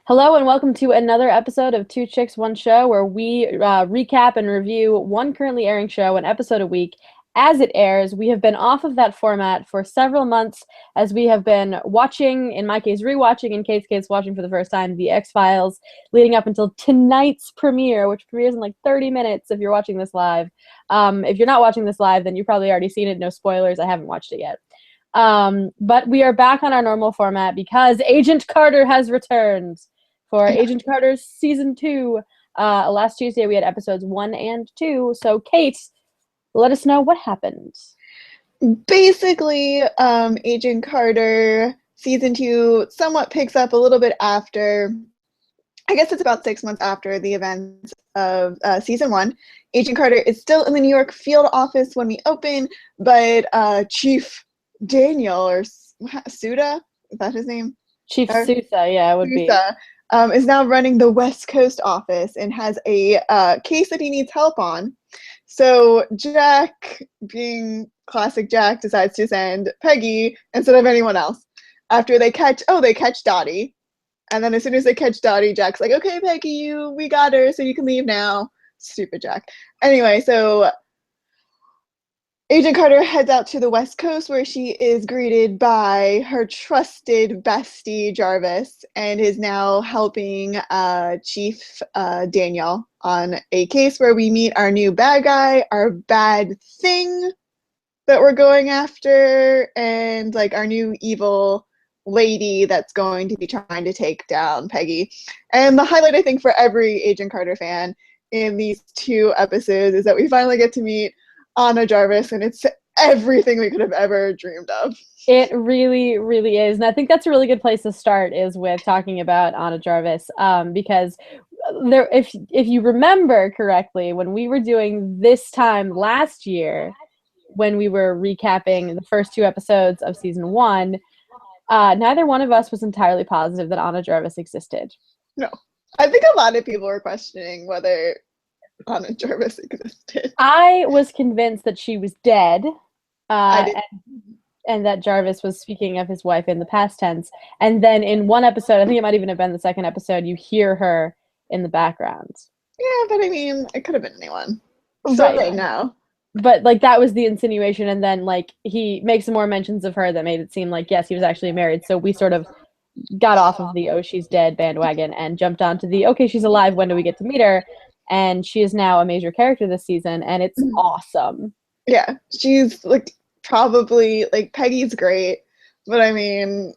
Hello and welcome to another episode of Two Chicks, One Show, where we recap and review one currently airing show, an episode a week, as it airs. We have been off of that format for several months as we have been watching, in my case, rewatching, in Kate's case, watching for the first time, The X-Files, leading up until tonight's premiere, which premieres in like 30 minutes if you're watching this live. If you're not watching this live, then you've probably already seen it. No spoilers. I haven't watched it yet. But we are back on our normal format because Agent Carter has returned for Agent Carter's season 2. Last Tuesday we had episodes 1 and 2. So Kate, let us know what happened. Basically, Agent Carter season 2 somewhat picks up a little bit after, I guess it's about 6 months after the events of season 1. Agent Carter is still in the New York field office when we open, but Chief Daniel, or Souza, is that his name? Chief Souza, yeah, it would Souza, is now running the West Coast office and has a case that he needs help on. So Jack, being classic Jack, decides to send Peggy instead of anyone else. After they catch Dottie. And then as soon as they catch Dottie, Jack's like, okay, Peggy, we got her, so you can leave now. Stupid Jack. Anyway, so Agent Carter heads out to the West Coast where she is greeted by her trusted bestie, Jarvis, and is now helping Chief Daniel on a case where we meet our new bad guy, our bad thing that we're going after, and like our new evil lady that's going to be trying to take down Peggy. And the highlight, I think, for every Agent Carter fan in these 2 episodes is that we finally get to meet Anna Jarvis, and it's everything we could have ever dreamed of. It really, really is. And I think that's a really good place to start, is with talking about Anna Jarvis, because there, if you remember correctly, when we were doing this time last year, when we were recapping the first 2 episodes of season 1, neither one of us was entirely positive that Anna Jarvis existed. No. I think a lot of people were questioning whether Anna Jarvis existed. I was convinced that she was dead, and that Jarvis was speaking of his wife in the past tense. And then in one episode, I think it might even have been the second episode, you hear her in the background. Yeah, but I mean, it could have been anyone. Right now. But like that was the insinuation, and then like he makes some more mentions of her that made it seem like yes, he was actually married. So we sort of got off of the oh she's dead bandwagon and jumped onto the okay she's alive, when do we get to meet her? And she is now a major character this season, and it's awesome. Yeah, she's like probably like Peggy's great, but I mean,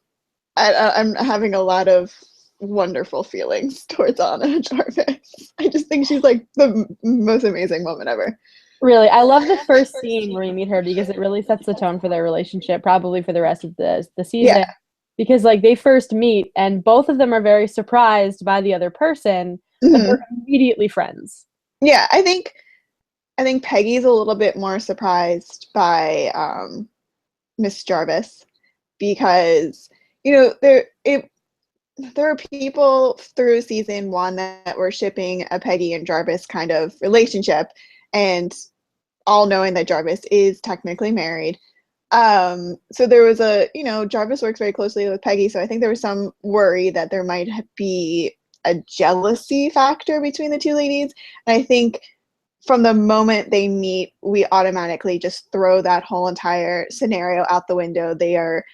I'm having a lot of wonderful feelings towards Anna Jarvis. I just think she's like the most amazing woman ever. Really, I love the first scene where you meet her because it really sets the tone for their relationship, probably for the rest of the season. Yeah. Because like they first meet, and both of them are very surprised by the other person, but they're immediately friends. Yeah, I think Peggy's a little bit more surprised by Miss Jarvis because there are people through season 1 that were shipping a Peggy and Jarvis kind of relationship, and all knowing that Jarvis is technically married. So there was Jarvis works very closely with Peggy, so I think there was some worry that there might be a jealousy factor between the 2 ladies. And I think from the moment they meet, we automatically just throw that whole entire scenario out the window. They are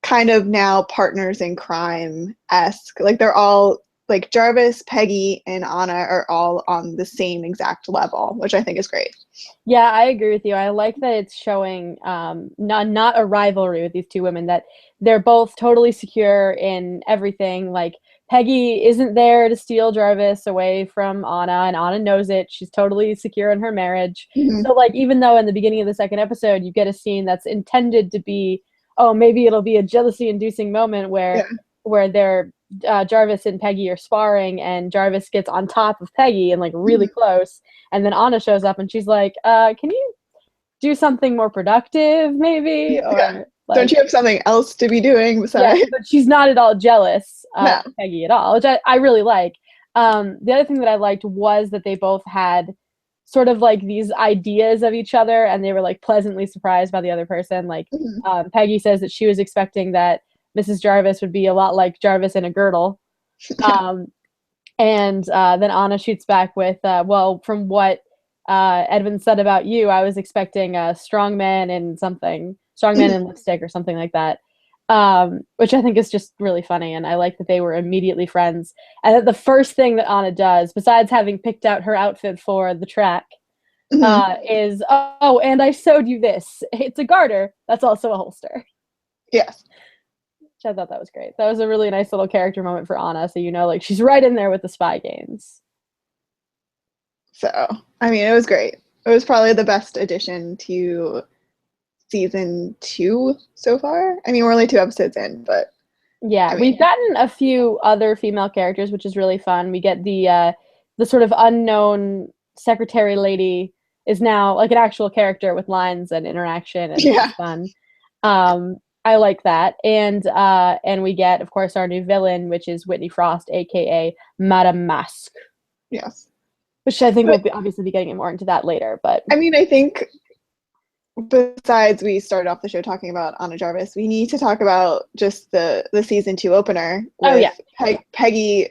kind of now partners in crime-esque. Like they're all like Jarvis, Peggy, and Anna are all on the same exact level, which I think is great. Yeah, I agree with you. I like that it's showing not a rivalry with these 2 women, that they're both totally secure in everything. Like Peggy isn't there to steal Jarvis away from Anna, and Anna knows it. She's totally secure in her marriage. So like even though in the beginning of the second episode you get a scene that's intended to be, oh, maybe it'll be a jealousy-inducing moment where they're Jarvis and Peggy are sparring, and Jarvis gets on top of Peggy and like really close, and then Anna shows up and she's like, can you do something more productive maybe? Or like, don't you have something else to be doing besides? Yeah, but she's not at all jealous of No. Peggy at all, which I really like. The other thing that I liked was that they both had sort of like these ideas of each other, and they were like pleasantly surprised by the other person. Like Peggy says that she was expecting that Mrs. Jarvis would be a lot like Jarvis in a girdle. Um, and then Anna shoots back with, well, from what Edwin said about you, I was expecting a strong man in something, strong man in lipstick or something like that. Which I think is just really funny. And I like that they were immediately friends. And that the first thing that Anna does, besides having picked out her outfit for the track, Mhm. is, oh, and I showed you this. It's a garter. That's also a holster. Yes. Which I thought that was great. That was a really nice little character moment for Anna. So, like, she's right in there with the spy games. So, I mean, it was great. It was probably the best addition to season 2 so far. I mean, we're only 2 episodes in, but Yeah, I we've mean, gotten a few other female characters, which is really fun. We get the sort of unknown secretary lady is now like an actual character with lines and interaction, and yeah, it's fun. I like that, and we get, of course, our new villain, which is Whitney Frost, aka Madame Masque, yes. which I think But we'll obviously be getting more into that later. But I mean, I think besides we started off the show talking about Anna Jarvis, we need to talk about just the season 2 opener oh yeah, with Peggy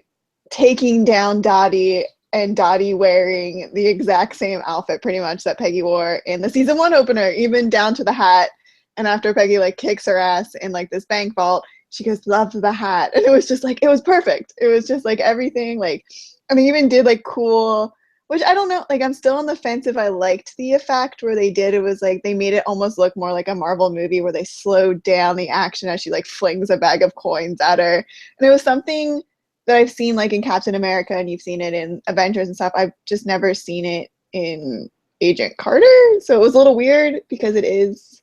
taking down Dottie and Dottie wearing the exact same outfit pretty much that Peggy wore in the season 1 opener, even down to the hat. And after Peggy like kicks her ass in like this bank vault, she goes, "Love the hat," and it was just like it was perfect. It was just like everything. Like, and they even did like cool, which I don't know, like I'm still on the fence if I liked the effect where they did. It was like they made it almost look more like a Marvel movie where they slowed down the action as she like flings a bag of coins at her. And it was something that I've seen like in Captain America and you've seen it in Avengers and stuff. I've just never seen it in Agent Carter. So it was a little weird because it is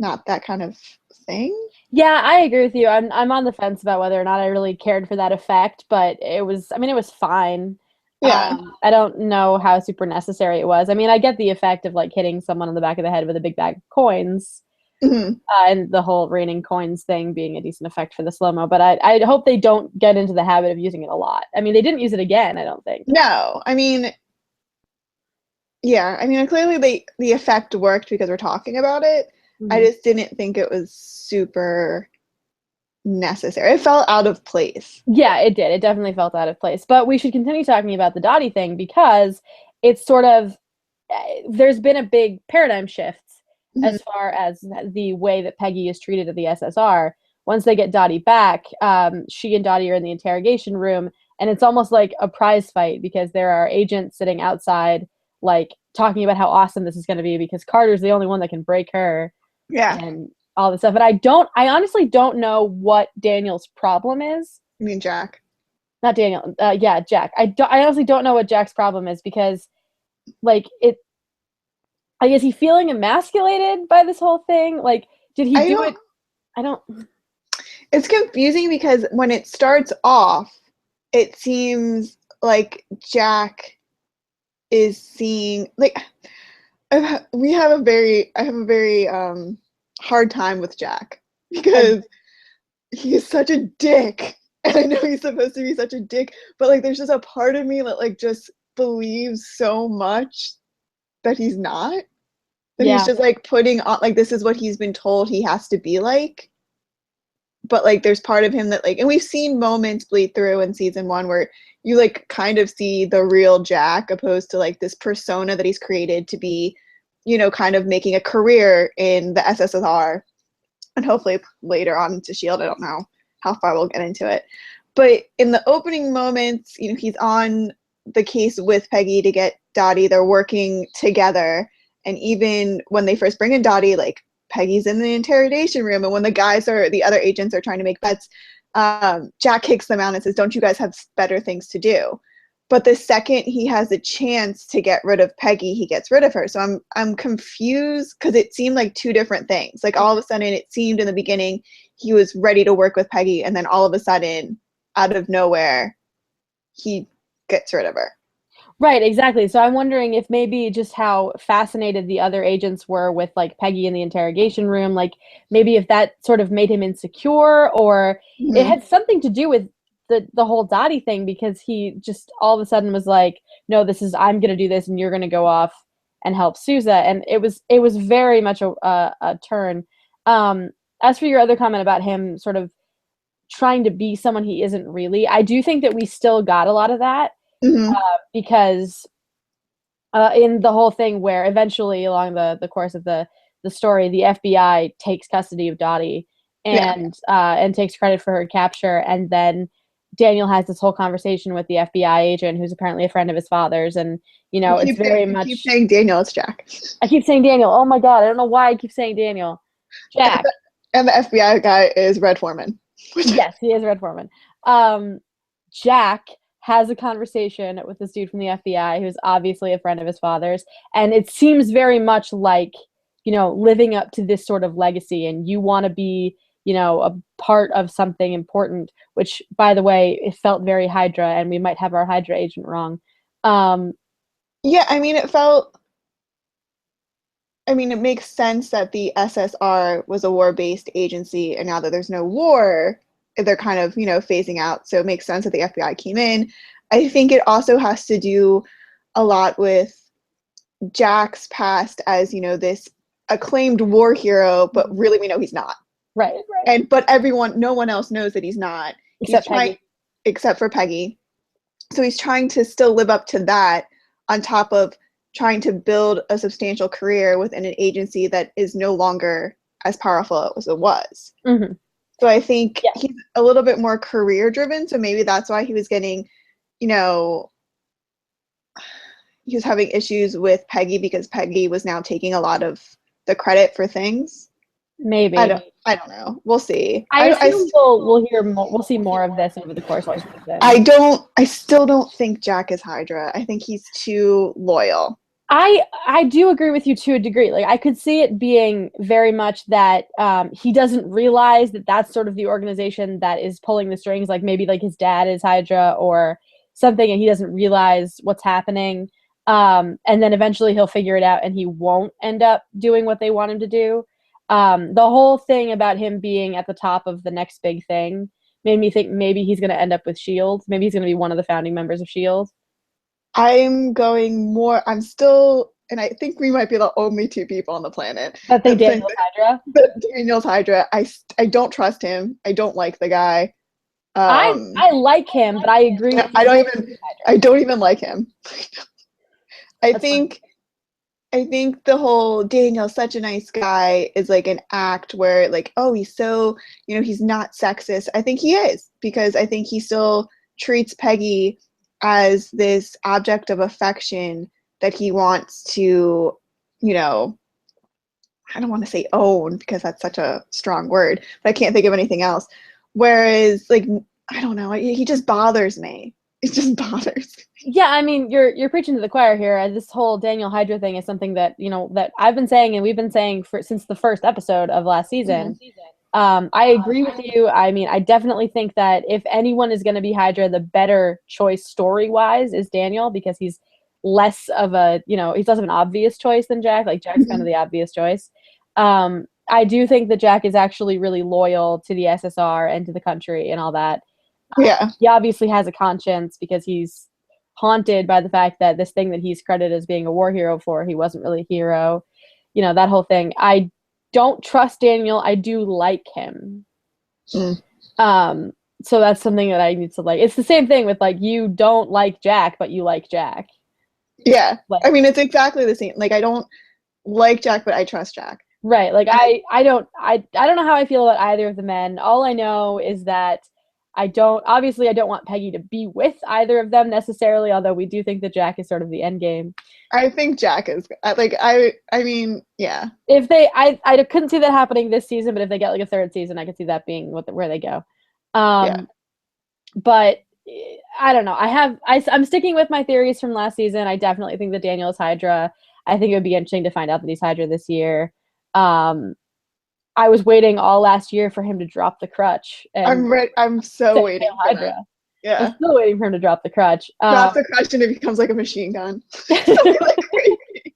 not that kind of thing. yeah, I agree with you. I'm on the fence about whether or not I really cared for that effect, but it was, I mean, it was fine. Yeah. I don't know how super necessary it was. I mean, I get the effect of like hitting someone on the back of the head with a big bag of coins, Mhm. and the whole raining coins thing being a decent effect for the slow mo. But I hope they don't get into the habit of using it a lot. I mean, they didn't use it again, I don't think. No, I mean, yeah, I mean, clearly the effect worked because we're talking about it. I Mhm. just didn't think it was super necessary. It felt out of place. Yeah, it did. It definitely felt out of place. But we should continue talking about the Dottie thing because it's sort of there's been a big paradigm shift Mhm. as far as the way that Peggy is treated at the SSR. Once they get Dottie back, she and Dottie are in the interrogation room, and it's almost like a prize fight because there are agents sitting outside, like talking about how awesome this is going to be because Carter's the only one that can break her Yeah, and all this stuff. And I honestly don't know what Daniel's problem is. I mean Jack. Not Daniel. Yeah, Jack. I honestly don't know what Jack's problem is because, like, is he feeling emasculated by this whole thing? Like, did he I do don't. it? I don't. It's confusing because when it starts off, it seems like Jack is seeing like we have a very I have a very hard time with Jack I, because he is such a dick. And I know he's supposed to be such a dick, but like there's just a part of me that like just believes so much that he's not. That he's yeah. just like putting on like this is what he's been told he has to be like. But like there's part of him that like and we've seen moments bleed through in season 1 where you like kind of see the real Jack opposed to like this persona that he's created to be, kind of making a career in the SSR and hopefully later on into Shield. I don't know how far we'll get into it. But in the opening moments, he's on the case with Peggy to get Dottie. They're working together. And even when they first bring in Dottie, like Peggy's in the interrogation room. And when the other agents are trying to make bets, Jack kicks them out and says, "Don't you guys have better things to do?" But the second he has a chance to get rid of Peggy, he gets rid of her. So I'm confused because it seemed like two different things. Like all of a sudden, it seemed in the beginning he was ready to work with Peggy, and then all of a sudden, out of nowhere, he gets rid of her. Right, exactly. So I'm wondering if maybe just how fascinated the other agents were with like Peggy in the interrogation room, like maybe if that sort of made him insecure or it Mm-hmm. had something to do with the whole Dottie thing because he just all of a sudden was like, "No, this is I'm going to do this and you're going to go off and help Souza." And it was very much a turn. As for your other comment about him sort of trying to be someone he isn't really. I do think that we still got a lot of that Hmm. because in the whole thing where eventually along the course of the story, the FBI takes custody of Dottie Yeah. and takes credit for her capture, and then Daniel has this whole conversation with the FBI agent who's apparently a friend of his father's, and it's very You keep much. saying Daniel, it's Jack. I keep saying Daniel. Oh my god, I don't know why I keep saying Daniel. And Jack. the FBI guy is Red Foreman. Yes, he is Red Foreman. Um, Jack has a conversation with this dude from the FBI who's obviously a friend of his father's, and it seems very much like, living up to this sort of legacy, and you want to be, a part of something important, which, by the way, it felt very Hydra, and we might have our Hydra agent wrong. Um, Yeah, I mean, it makes sense that the SSR was a war-based agency, and now that there's no war, they're kind of, phasing out. So it makes sense that the FBI came in. I think it also has to do a lot with Jack's past as, this acclaimed war hero, but really we know he's not. right, But no one else knows that he's not. He's except trying, Peggy. except for Peggy. So he's trying to still live up to that on top of trying to build a substantial career within an agency that is no longer as powerful as it was. Mm-hmm. So I think Yeah. he's a little bit more career driven. So maybe that's why he was getting, he was having issues with Peggy because Peggy was now taking a lot of the credit for things. Maybe. I don't know. We'll see. I assume we'll see more of this over the course of the season. I still don't think Jack is Hydra. I think he's too loyal. I do agree with you to a degree. Like, I could see it being very much that he doesn't realize that that's sort of the organization that is pulling the strings. Like, maybe like his dad is Hydra or something, and he doesn't realize what's happening. And then eventually he'll figure it out, and he won't end up doing what they want him to do. The whole thing about him being at the top of the next big thing made me think maybe he's going to end up with Shield. Maybe he's going to be one of the founding members of Shield. I'm still, and I think we might be the only two people on the planet That think that think Daniel's Hydra. that Daniel's Hydra. I don't trust him. I don't like the guy. I like him, but I agree with you. I don't even like him. I That's think I think the whole Daniel's such a nice guy is like an act where like, oh, he's so, he's not sexist. I think he is because I think he still treats Peggy as this object of affection that he wants to, I don't want to say own because that's such a strong word, but I can't think of anything else. Whereas like, I don't know, he just bothers me. It just bothers me. Yeah, I mean, you're preaching to the choir here. This whole Daniel Hydra thing is something that that I've been saying and we've been saying since the first episode of last season. I agree with you. I mean, I definitely think that if anyone is going to be Hydra, the better choice story-wise is Daniel because he's less of a, he's less of an obvious choice than Jack. Like, Jack's kind of the obvious choice. I do think that Jack is actually really loyal to the SSR and to the country and all that. Yeah. He obviously has a conscience because he's haunted by the fact that this thing that he's credited as being a war hero for, he wasn't really a hero. That whole thing. I don't trust Daniel. I do like him. So that's something that I need to like. It's the same thing with like, you don't like Jack, but you like Jack. Yeah. Like, I mean, it's exactly the same. Like, I don't like Jack, but I trust Jack. Right. Like, I don't know how I feel about either of the men. All I know is that I don't want Peggy to be with either of them necessarily, although we do think that Jack is sort of the end game. I think Jack is like, I mean, yeah. If I couldn't see that happening this season, but if they get like a third season, I could see that being where they go. Yeah. But I don't know. I'm sticking with my theories from last season. I definitely think that Daniel is Hydra. I think it would be interesting to find out that he's Hydra this year. I was waiting all last year for him to drop the crutch. And I'm so waiting for Hydra. that. Yeah. I'm still waiting for him to drop the crutch. Drop the crutch and it becomes like a machine gun. Like crazy.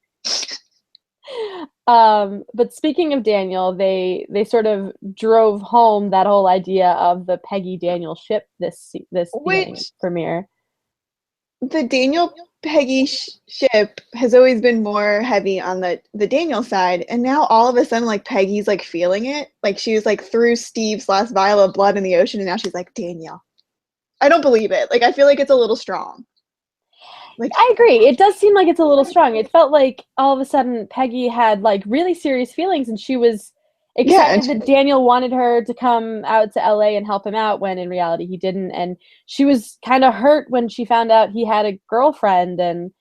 But speaking of Daniel, they sort of drove home that whole idea of the Peggy Daniel ship this season premiere. the Daniel Peggy ship has always been more heavy on the Daniel side, and now all of a sudden, like Peggy's like feeling it. Like she was like threw Steve's last vial of blood in the ocean, and now she's like Daniel. I don't believe it. Like I feel like it's a little strong. Like I agree. It does seem like it's a little strong. It felt like all of a sudden Peggy had like really serious feelings, and she was excited that Daniel wanted her to come out to LA and help him out when in reality he didn't. And she was kind of hurt when she found out he had a girlfriend. And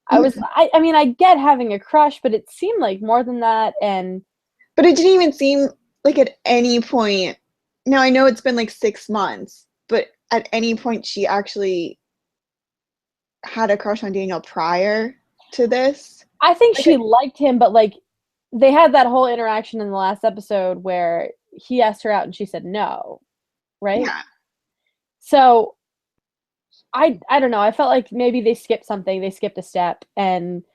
I mean, I get having a crush, but it seemed like more than that. But it didn't even seem like at any point. Now I know it's been like 6 months, but at any point she actually had a crush on Daniel prior to this. I think she liked him, but like they had that whole interaction in the last episode where he asked her out and she said no, right? Yeah. So I don't know. I felt like maybe they skipped something. They skipped a step, and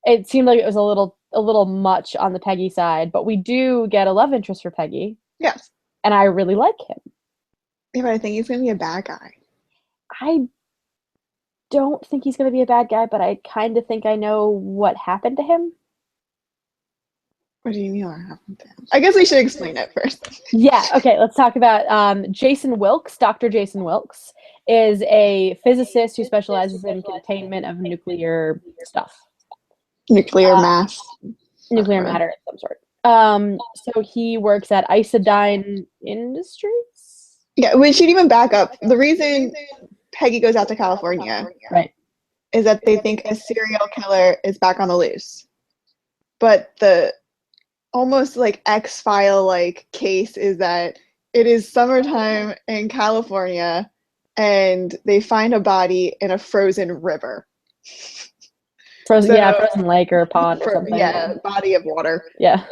it seemed like it was a little much on the Peggy side. But we do get a love interest for Peggy. Yes. And I really like him. Yeah, but I think he's gonna be a bad guy. I don't think he's gonna be a bad guy, but I kind of think I know what happened to him. What do you mean what happened to him? I guess we should explain it first. Yeah, okay, let's talk about Jason Wilkes. Dr. Jason Wilkes is a physicist who specializes in containment of nuclear stuff. Nuclear mass. Nuclear matter of some sort. So he works at Isodyne Industries? Yeah, we should even back up. The reason Peggy goes out to California is that they think a serial killer is back on the loose. But the almost like X-File like case is that it is summertime in California and they find a body in a frozen river. Frozen lake or pond or something. Yeah, body of water. Yeah.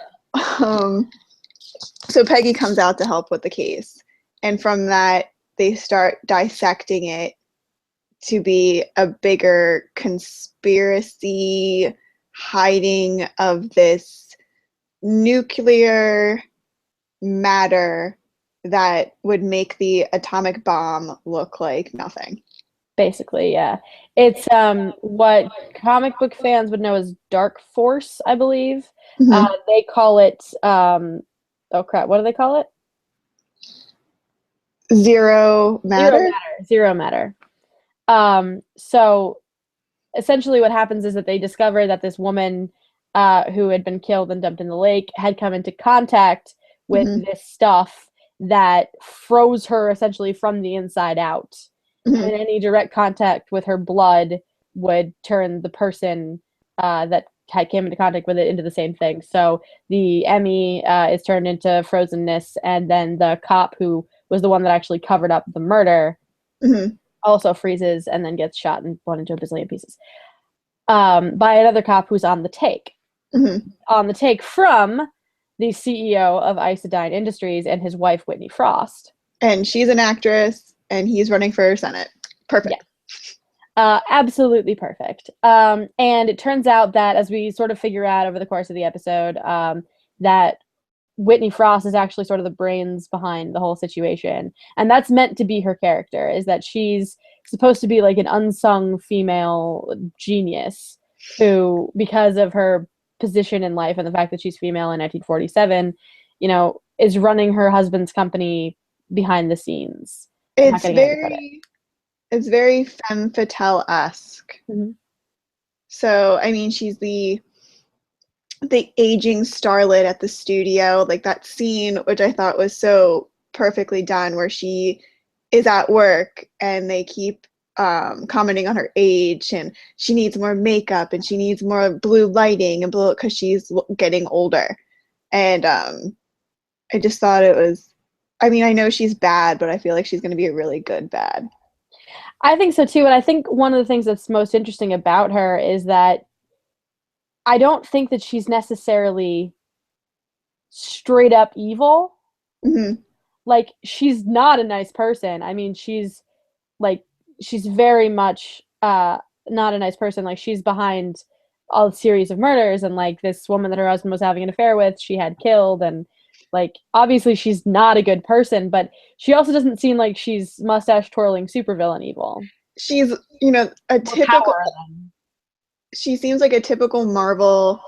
So Peggy comes out to help with the case. And from that, they start dissecting it to be a bigger conspiracy hiding of this nuclear matter that would make the atomic bomb look like nothing. Basically, yeah. It's what comic book fans would know as Dark Force, I believe. Mm-hmm. They call it oh crap, what do they call it? Zero matter. Zero matter. So essentially what happens is that they discover that this woman who had been killed and dumped in the lake had come into contact with this stuff that froze her essentially from the inside out. And any direct contact with her blood would turn the person that came into contact with it into the same thing. So the Emmy is turned into frozenness, and then the cop who was the one that actually covered up the murder also freezes and then gets shot and blown into a bazillion pieces by another cop who's on the take. On the take from the CEO of Isodyne Industries and his wife, Whitney Frost. And she's an actress, and he's running for Senate. Perfect. Yeah. Absolutely perfect. And it turns out that as we sort of figure out over the course of the episode, that Whitney Frost is actually sort of the brains behind the whole situation. And that's meant to be her character, is that she's supposed to be like an unsung female genius who, because of her position in life and the fact that she's female in 1947, you know, is running her husband's company behind the scenes. It's very femme fatale-esque. So, I mean, she's the aging starlet at the studio, like that scene, which I thought was so perfectly done, where she is at work and they keep commenting on her age, and she needs more makeup and she needs more blue lighting and blue because she's getting older. And I just thought it was, I mean, I know she's bad, but I feel like she's going to be a really good bad. I think so too. And I think one of the things that's most interesting about her is that I don't think that she's necessarily straight up evil. Like, she's not a nice person. I mean, she's very much not a nice person. Like, she's behind a series of murders, and like this woman that her husband was having an affair with, she had killed, and like obviously she's not a good person, but she also doesn't seem like she's mustache twirling supervillain evil. she's, you know, a More typical, power than. she seems like a typical Marvel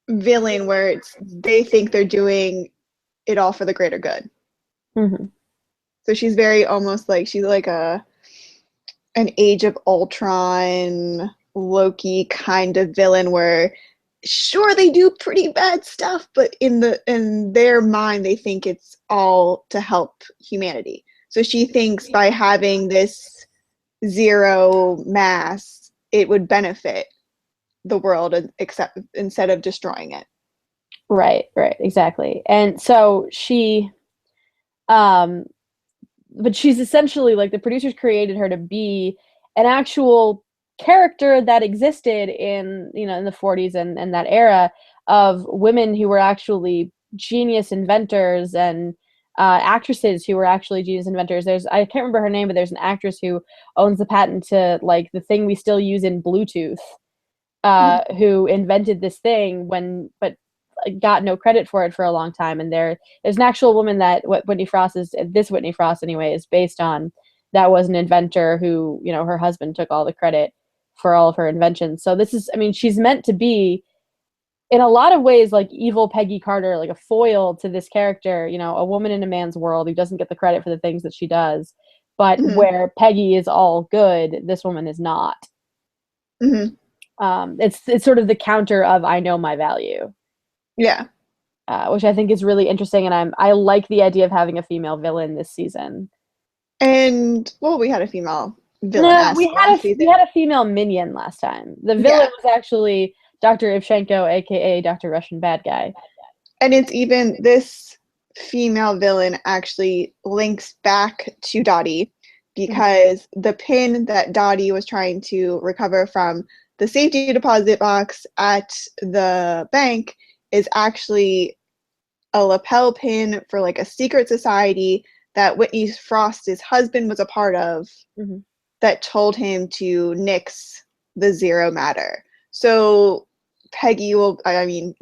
villain where they think they're doing it all for the greater good. Mhm. So she's very almost like she's like an Age of Ultron Loki kind of villain where sure they do pretty bad stuff, but in their mind they think it's all to help humanity. So she thinks by having this zero mass, it would benefit the world except instead of destroying it. Right, right, exactly. And so um, but she's essentially like the producers created her to be an actual character that existed in, in the 40s and that era of women who were actually genius inventors and actresses who were actually genius inventors. I can't remember her name, but there's an actress who owns the patent to like the thing we still use in Bluetooth, who invented this thing but got no credit for it for a long time. And there's an actual woman that what Whitney Frost is, this Whitney Frost anyway, is based on, that was an inventor who, her husband took all the credit for all of her inventions. So this is, I mean, she's meant to be in a lot of ways like evil Peggy Carter, like a foil to this character, a woman in a man's world who doesn't get the credit for the things that she does. But Mm-hmm. where Peggy is all good, this woman is not. Mm-hmm. It's sort of the counter of I know my value. Yeah. Which I think is really interesting, and I like the idea of having a female villain this season. And well, we had a female No, villainess last we season. had a female minion last time. The villain Yeah. was actually Dr. Ivchenko, aka Dr. Russian Bad Guy. And it's even this female villain actually links back to Dottie because the pin that Dottie was trying to recover from the safety deposit box at the bank is actually a lapel pin for like a secret society that Whitney Frost's husband was a part of, Mm-hmm. that told him to nix the zero matter. So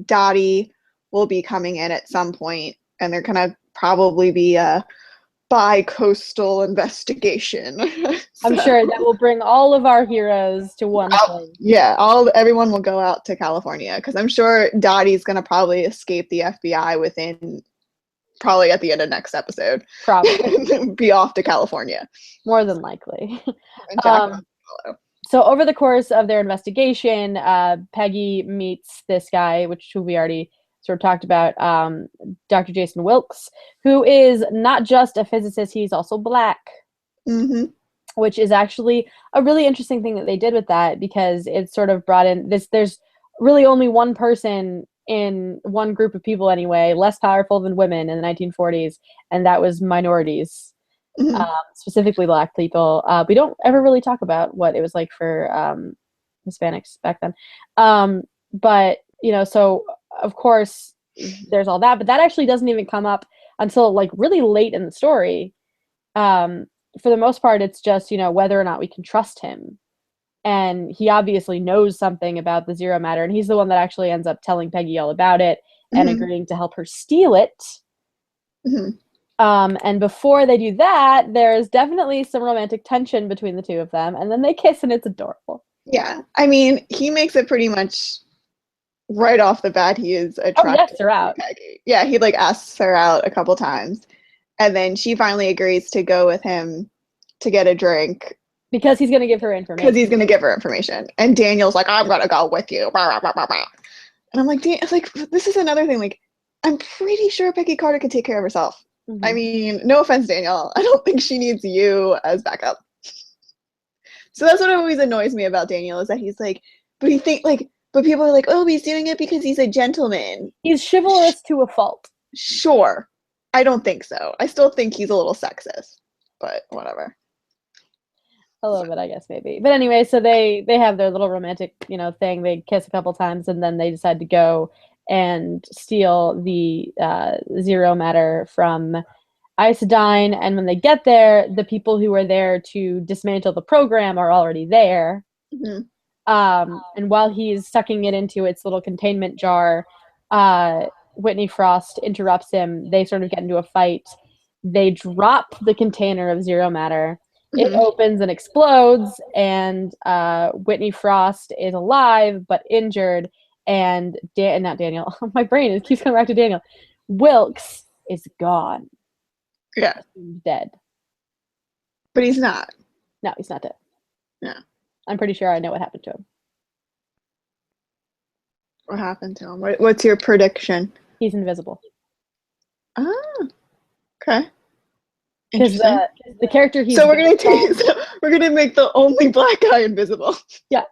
Dottie will be coming in at some point, and they're gonna probably be a bi-coastal investigation. I'm So, sure that will bring all of our heroes to one place. yeah, everyone will go out to California because I'm sure Dottie's gonna probably escape the FBI within probably at the end of next episode. Probably. Be off to California. More than likely. And Jack Um, so over the course of their investigation, Peggy meets this guy, who we already sort of talked about, Dr. Jason Wilkes, who is not just a physicist, he's also black. Mm-hmm. Which is actually a really interesting thing that they did with that, because it sort of brought in this, there's really only one person in one group of people anyway, less powerful than women in the 1940s, and that was minorities. Mm-hmm. Specifically black people. We don't ever really talk about what it was like for Hispanics back then. But, so of course there's all that, but that actually doesn't even come up until like really late in the story. For the most part, it's just, whether or not we can trust him. And he obviously knows something about the zero matter, and he's the one that actually ends up telling Peggy all about it and Mm-hmm. agreeing to help her steal it. Mm-hmm. And before they do that, there's definitely some romantic tension between the two of them, and then they kiss, and it's adorable. Yeah, I mean, he makes it pretty much right off the bat. He is Oh, yes, attracted they're to out. Peggy. Yeah, he like asks her out a couple times, and then she finally agrees to go with him to get a drink Because he's going to give her because he's information. going to give her information. And Daniel's like, "I'm gonna go with you." And I'm like, this is another thing. Like, I'm pretty sure Peggy Carter can take care of herself. Mm-hmm. I mean, no offense, Daniel. I don't think she needs you as backup. So that's what always annoys me about Daniel is that he's like, but people are like, oh, he's doing it because he's a gentleman. He's chivalrous to a fault. Sure. I don't think so. I still think he's a little sexist, but whatever. A little bit, I guess, maybe. But anyway, so they have their little romantic, thing. They kiss a couple times, and then they decide to go and steal the zero matter from Isodyne. And when they get there, the people who are there to dismantle the program are already there. Mm-hmm. And while he's sucking it into its little containment jar, Whitney Frost interrupts him. They sort of get into a fight. They drop the container of zero matter, It opens and explodes, and Whitney Frost is alive but injured, and not Daniel. My brain keeps coming back to Daniel. Wilkes is gone. Yeah. He's dead. But he's not. No, he's not dead. Yeah. I'm pretty sure I know what happened to him. What happened to him? What's your prediction? He's invisible. Ah, okay. Because the character he's so we're gonna make the only black guy invisible. Yeah.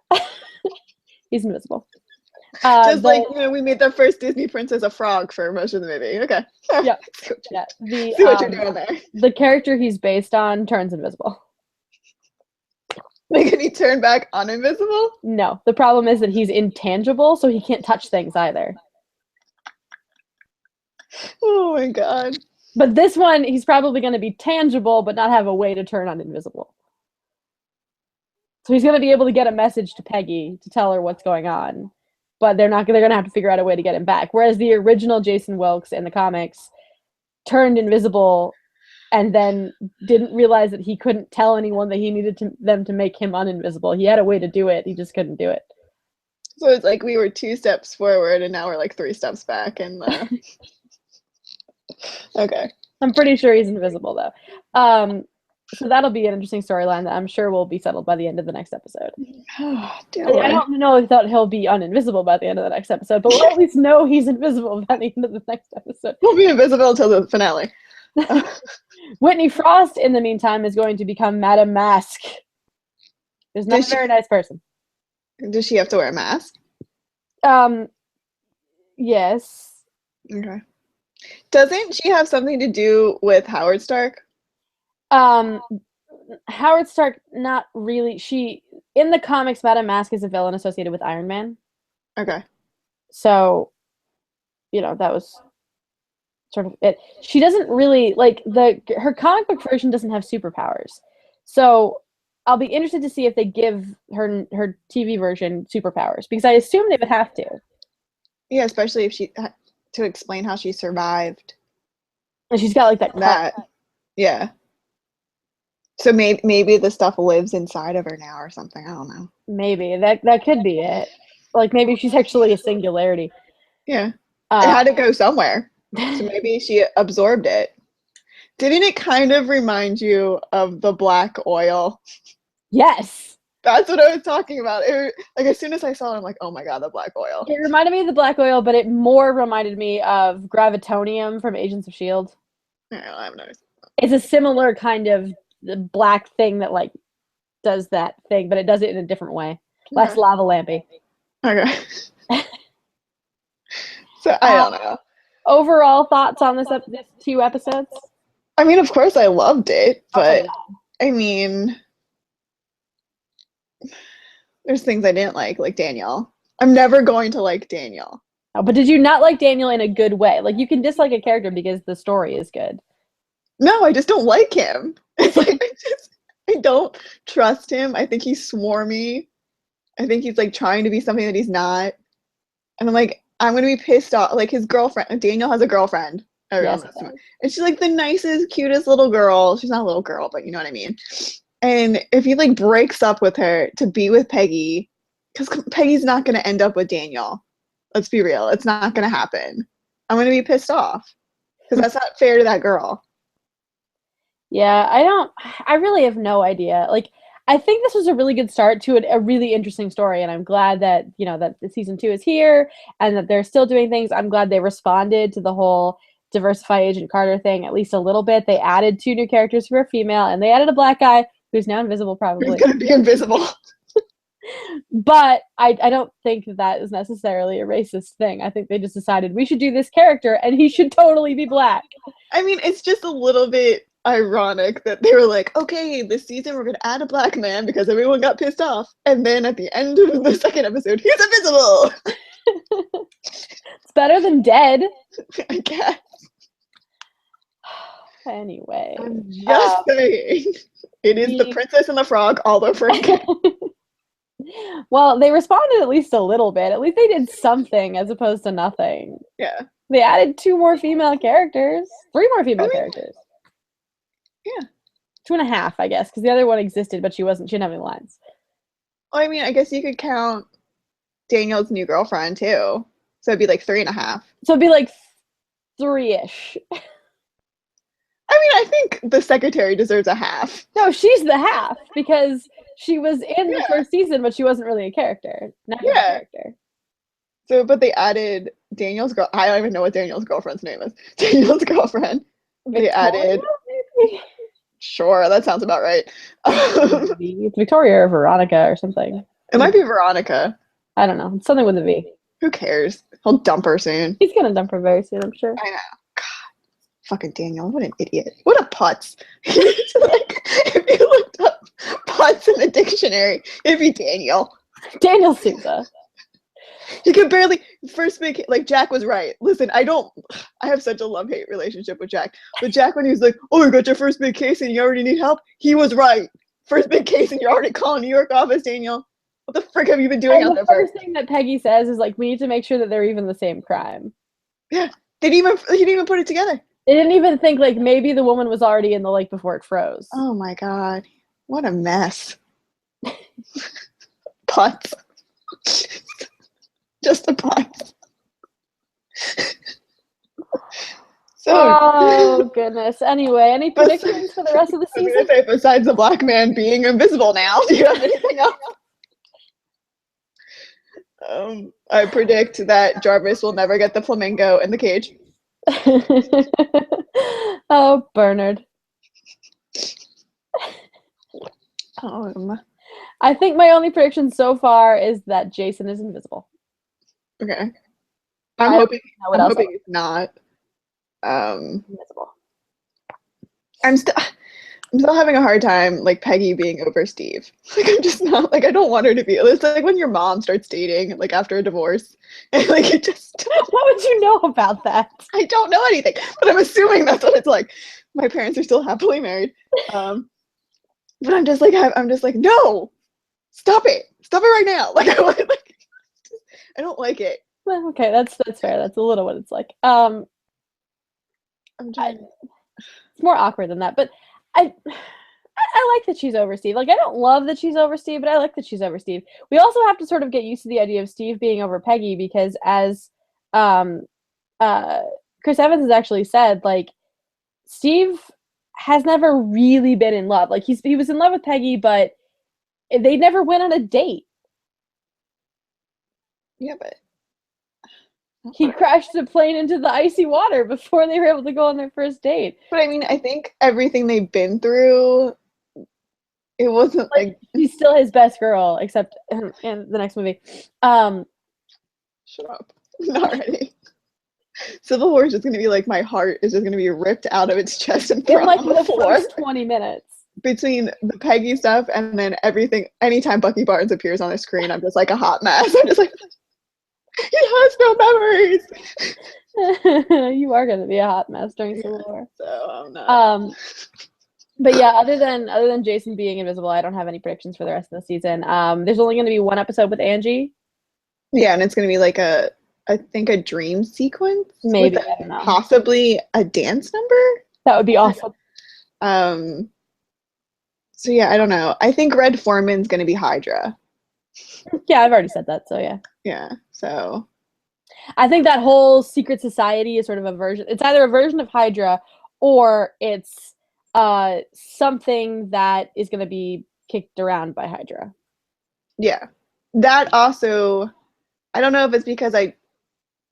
He's invisible. Just like we made the first Disney princess a frog for most of the movie. Okay. Yeah. See what you're doing there. The character he's based on turns invisible. Like, can he turn back uninvisible? No. The problem is that he's intangible, so he can't touch things either. Oh my god. But this one, he's probably going to be tangible, but not have a way to turn uninvisible. So he's going to be able to get a message to Peggy to tell her what's going on. But they're going to have to figure out a way to get him back. Whereas the original Jason Wilkes in the comics turned invisible and then didn't realize that he couldn't tell anyone that he needed them to make him uninvisible. He had a way to do it. He just couldn't do it. So it's like we were 2 steps forward and now we're like 3 steps back. And okay. I'm pretty sure he's invisible, though. So that'll be an interesting storyline that I'm sure will be settled by the end of the next episode. Oh, I don't know that he'll be uninvisible by the end of the next episode, but we'll at least know he's invisible by the end of the next episode. He'll be invisible until the finale. Whitney Frost, in the meantime, is going to become Madame Mask. She's not a very nice person. Does she have to wear a mask? Yes. Okay. Doesn't she have something to do with Howard Stark? Howard Stark, not really. In the comics, Madame Mask is a villain associated with Iron Man. Okay. So, that was sort of it. She doesn't really, her comic book version doesn't have superpowers. So, I'll be interested to see if they give her TV version superpowers, because I assume they would have to. Yeah, especially if to explain how she survived. And she's got that. Yeah. So maybe the stuff lives inside of her now or something. I don't know. Maybe that could be it. Like maybe she's actually a singularity. Yeah. It had to go somewhere. So maybe she absorbed it. Didn't it kind of remind you of the black oil? Yes. That's what I was talking about. As soon as I saw it, I'm like, oh my god, the black oil. It reminded me of the black oil, but it more reminded me of gravitonium from Agents of S.H.I.E.L.D. Yeah, I have noticed. It's a similar kind of black thing that does that thing, but it does it in a different way. Less lava lampy. Okay. So I don't know. Overall thoughts on these 2 episodes? I mean, of course I loved it, but I mean, there's things I didn't like Daniel. I'm never going to like Daniel. Oh, but did you not like Daniel in a good way? Like, you can dislike a character because the story is good. No, I just don't like him. It's like I don't trust him. I think he's swarmy. I think he's trying to be something that he's not. And I'm like, I'm gonna be pissed off. Like his girlfriend, Daniel has a girlfriend. Yes, and she's the nicest, cutest little girl. She's not a little girl, but you know what I mean. And if he breaks up with her to be with Peggy, because Peggy's not gonna end up with Daniel. Let's be real. It's not gonna happen. I'm gonna be pissed off because that's not fair to that girl. Yeah, I really have no idea. I think this was a really good start to a really interesting story, and I'm glad that, that the season 2 is here and that they're still doing things. I'm glad they responded to the whole diversify Agent Carter thing at least a little bit. They added 2 new characters who are female, and they added a black guy who's now invisible, probably. He's gonna be invisible. But I don't think that is necessarily a racist thing. I think they just decided we should do this character, and he should totally be black. I mean, it's just a little bit ironic that they were like, okay, this season we're going to add a black man because everyone got pissed off. And then at the end of the second episode, he's invisible. It's better than dead. I guess. Anyway. I'm just saying. It is the Princess and the Frog all over again. Well, they responded at least a little bit. At least they did something as opposed to nothing. Yeah. They added 2 more female characters. 3 more female characters. Yeah. 2.5, I guess, because the other one existed, but she didn't have any lines. Well, I mean, I guess you could count Daniel's new girlfriend too. So it'd be like 3.5. So it'd be like 3-ish. I mean, I think the secretary deserves a half. No, she's the half because she was in the Yeah. first season, but she wasn't really a character. Not a Yeah. character. So, but they added Daniel's girl. I don't even know what Daniel's girlfriend's name is. Daniel's girlfriend. They added. Maybe? Sure, that sounds about right. It's Victoria or Veronica or something. It might be Veronica. I don't know. It's something with a V. Who cares? He'll dump her soon. He's gonna dump her very soon, I'm sure. I know. God, fucking Daniel. What an idiot. What a putz. Like, if you looked up putz in the dictionary, it'd be Daniel. Daniel Souza. He could barely first make like Jack was right. Listen, I have such a love-hate relationship with Jack. But Jack, when he was like, "Oh, you got your first big case and you already need help," he was right. First big case and you're already calling New York office, Daniel. What the frick have you been doing out there? The first thing that Peggy says is like, we need to make sure that they're even the same crime. Yeah, he didn't even put it together. They didn't even think like maybe the woman was already in the lake before it froze. Oh my god, what a mess. Putz. Just a putz. So, oh goodness. Anyway, any predictions for the rest of the season? I was gonna say, besides the black man being invisible now, do you have anything else? I predict that Jarvis will never get the flamingo in the cage. Oh, Bernard. I think my only prediction so far is that Jason is invisible. Okay. I'm hoping it's not. Invisible. I'm still having a hard time like Peggy being over Steve. Like I'm just not like I don't want her to be. It's like when your mom starts dating like after a divorce, and like it just. What would you know about that? I don't know anything, but I'm assuming that's what it's like. My parents are still happily married, but I'm just like no, stop it right now. Like I don't like it. Well, okay, that's fair. That's a little what it's like. It's more awkward than that, but I like that she's over Steve. Like, I don't love that she's over Steve, but I like that she's over Steve. We also have to sort of get used to the idea of Steve being over Peggy because as Chris Evans has actually said, like, Steve has never really been in love. Like, he was in love with Peggy, but they never went on a date. Yeah, but he crashed the plane into the icy water before they were able to go on their first date. But I mean, I think everything they've been through, it wasn't like she's still his best girl, except in the next movie. Shut up. Not ready. Civil War is just going to be like my heart is just going to be ripped out of its chest and thrown on the floor. First 20 minutes. Between the Peggy stuff and then everything, anytime Bucky Barnes appears on the screen, I'm just like a hot mess. I'm just like, he has no memories. You are going to be a hot mess during Civil War. So I'm not. But yeah, other than Jason being invisible, I don't have any predictions for the rest of the season. There's only going to be one episode with Angie. Yeah, and it's going to be like I think a dream sequence. Maybe, I don't know. Possibly a dance number. That would be awesome. So yeah, I don't know. I think Red Foreman's going to be Hydra. Yeah, I've already said that, so yeah. Yeah, so. I think that whole secret society is sort of a version. It's either a version of Hydra or it's something that is going to be kicked around by Hydra. Yeah. That also, I don't know if it's because I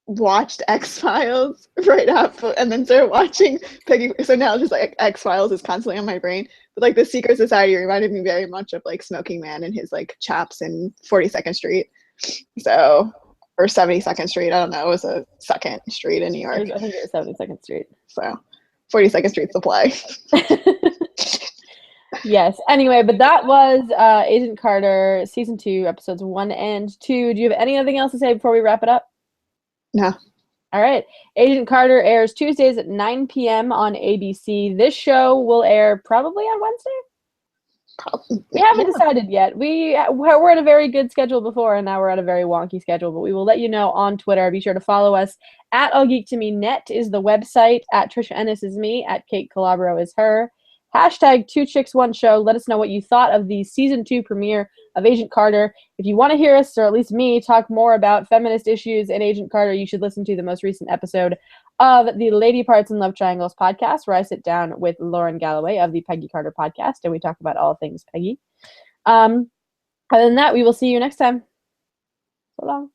watched X-Files right after and then started watching Peggy. So now it's just like X-Files is constantly on my brain. But like the Secret Society reminded me very much of like Smoking Man and his like chaps in 42nd Street. So, or 72nd Street. I don't know. It was a 2nd Street in New York. I think it was 72nd Street. So 42nd Street's the play. Yes. Anyway, but that was Agent Carter, season 2, episodes 1 and 2. Do you have anything else to say before we wrap it up? No. All right. Agent Carter airs Tuesdays at 9 p.m. on ABC. This show will air probably on Wednesday. We haven't decided yet. We're at a very good schedule before, and now we're at a very wonky schedule, but we will let you know on Twitter. Be sure to follow us. @AllGeekToMeNet is the website. @Trisha Ennis is me. @Kate Calabro is her. Hashtag 2chicks1show. Let us know what you thought of the season 2 premiere of Agent Carter. If you want to hear us, or at least me, talk more about feminist issues in Agent Carter, you should listen to the most recent episode of the Lady Parts and Love Triangles podcast, where I sit down with Lauren Galloway of the Peggy Carter podcast, and we talk about all things Peggy. Other than that, we will see you next time. So long.